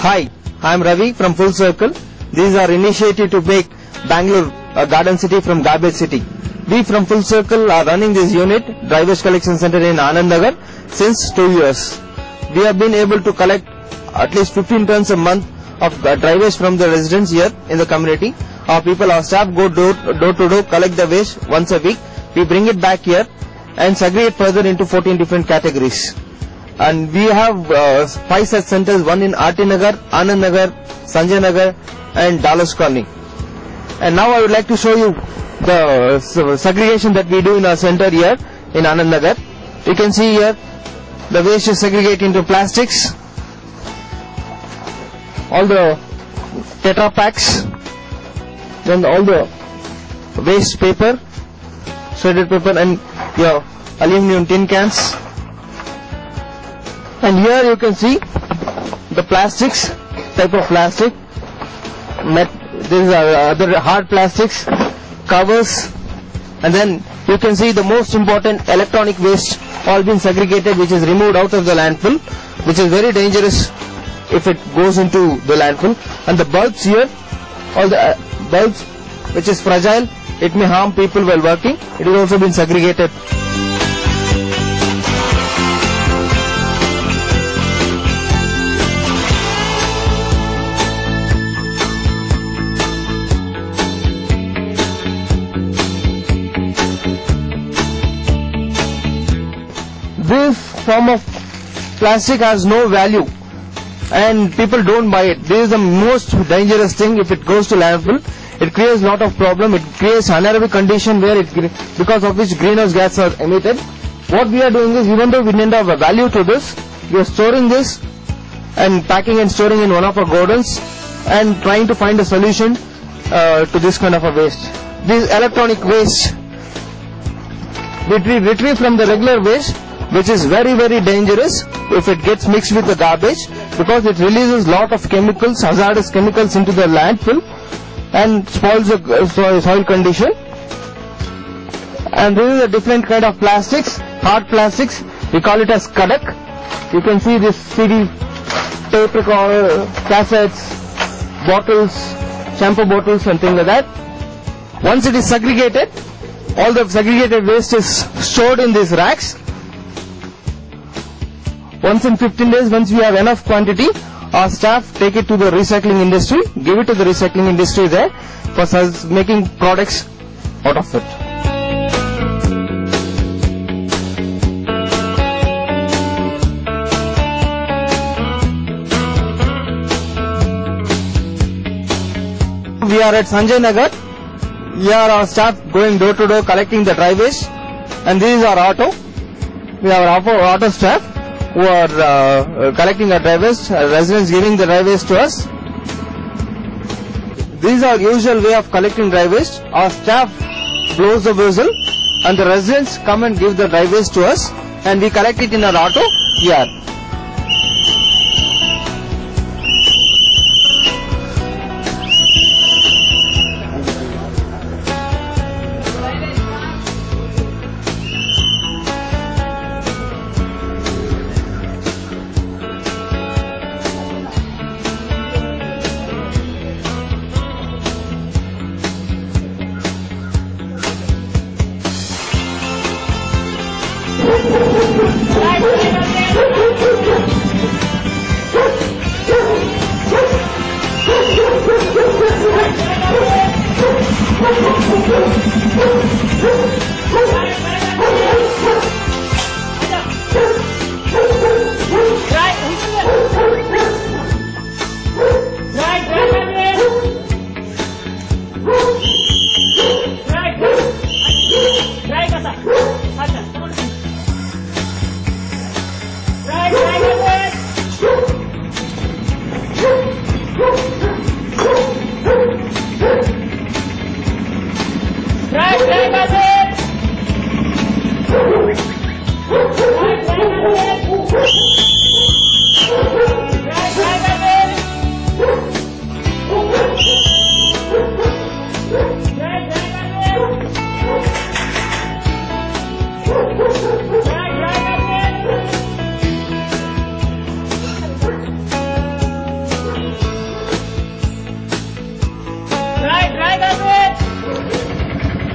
Hi, I am Ravi from Full Circle. This is our initiative to make Bangalore a garden city from garbage city. We from Full Circle are running this unit, dry waste collection center in Anand Nagar, since 2 years. We have been able to collect at least 15 tons a month of dry waste from the residents here in the community. Our staff go door to door, collect the waste once a week. We bring it back here and segregate further into 14 different categories. And we have 5 such centers, one in RT Nagar, Anand Nagar, Sanjay Nagar and Dallas Colony. And now I would like to show you the segregation that we do in our center here in Anand Nagar. You can see here the waste is segregated into plastics, all the Tetra packs, then all the waste paper, shredded paper and your aluminum tin cans. And here you can see the plastics, type of plastic. These are other hard plastics, covers, and then you can see the most important electronic waste all been segregated, which is removed out of the landfill, which is very dangerous if it goes into the landfill. And the bulbs here, all the bulbs which is fragile, it may harm people while working. It has also been segregated. This form of plastic has no value and people don't buy it. This is the most dangerous thing. If it goes to landfill, it creates a lot of problem. It creates anaerobic condition where because of which greenhouse gases are emitted. What we are doing is, even though we didn't have a value to this, we are storing this and packing and storing in one of our gardens and trying to find a solution to this kind of a waste. This electronic waste we retrieve from the regular waste, which is very, very dangerous if it gets mixed with the garbage, because it releases lot of chemicals, hazardous chemicals into the landfill and spoils the soil condition. And this is a different kind of plastics, hard plastics. We call it as Kadak. You can see this CD, tape recorder, cassettes, bottles, shampoo bottles and things like that. Once it is segregated, all the segregated waste is stored in these racks. Once in 15 days, once we have enough quantity, our staff take it to the recycling industry, give it to the recycling industry there for making products out of it. We are at Sanjay Nagar. Here our staff going door to door collecting the dry waste, and this is our auto. We have our auto staff who are collecting our dry waste, residents giving the dry waste to us. This is our usual way of collecting dry waste. Our staff blows the whistle and the residents come and give the dry waste to us, and we collect it in our auto here.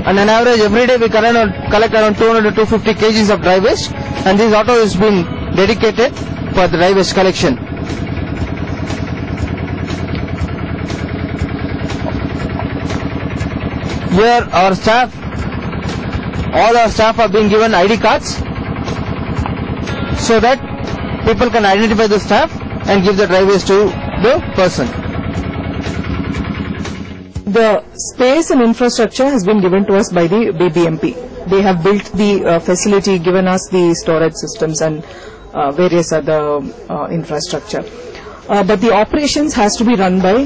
On an average, every day we collect around 200 to 250 kgs of dry waste, and this auto has been dedicated for the dry waste collection. Here our staff, all our staff are being given ID cards so that people can identify the staff and give the dry waste to the person. The space and infrastructure has been given to us by the BBMP. They have built the facility, given us the storage systems and various other infrastructure. But the operations has to be run by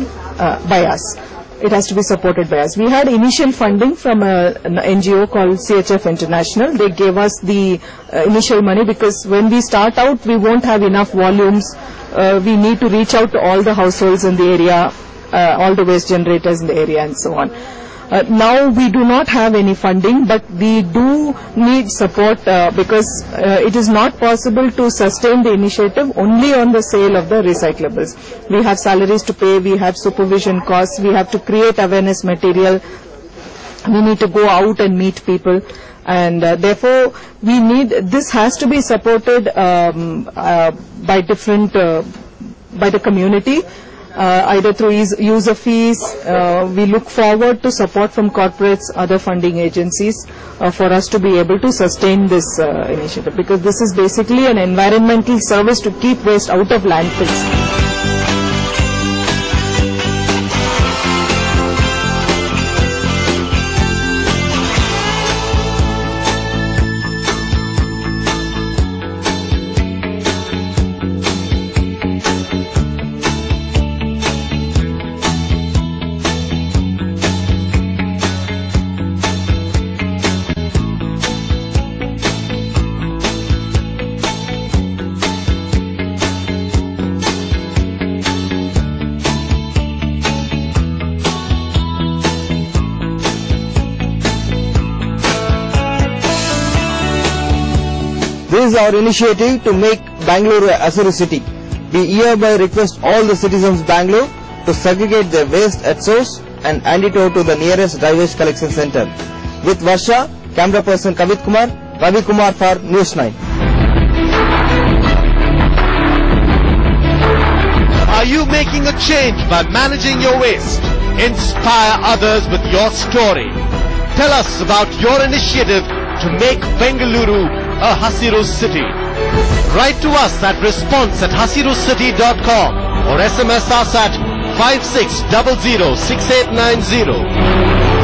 us. It has to be supported by us. We had initial funding from an NGO called CHF International. They gave us the initial money because when we start out, we won't have enough volumes. We need to reach out to all the households in the area, all the waste generators in the area and so on. Now we do not have any funding, but we do need support because it is not possible to sustain the initiative only on the sale of the recyclables. We have salaries to pay, we have supervision costs, we have to create awareness material, we need to go out and meet people, and therefore we need, this has to be supported by different, by the community. Either through user fees. We look forward to support from corporates, other funding agencies for us to be able to sustain this initiative, because this is basically an environmental service to keep waste out of landfills. This is our initiative to make Bangalore a Hasiru city. We hereby request all the citizens of Bangalore to segregate their waste at source and hand it over to the nearest dry waste collection center. With Varsha, camera person Kavit Kumar, Ravi Kumar for News 9. Are you making a change by managing your waste? Inspire others with your story. Tell us about your initiative to make Bengaluru a Hasiru city. Write to us at response@hasirucity.com or SMS us at 56006890.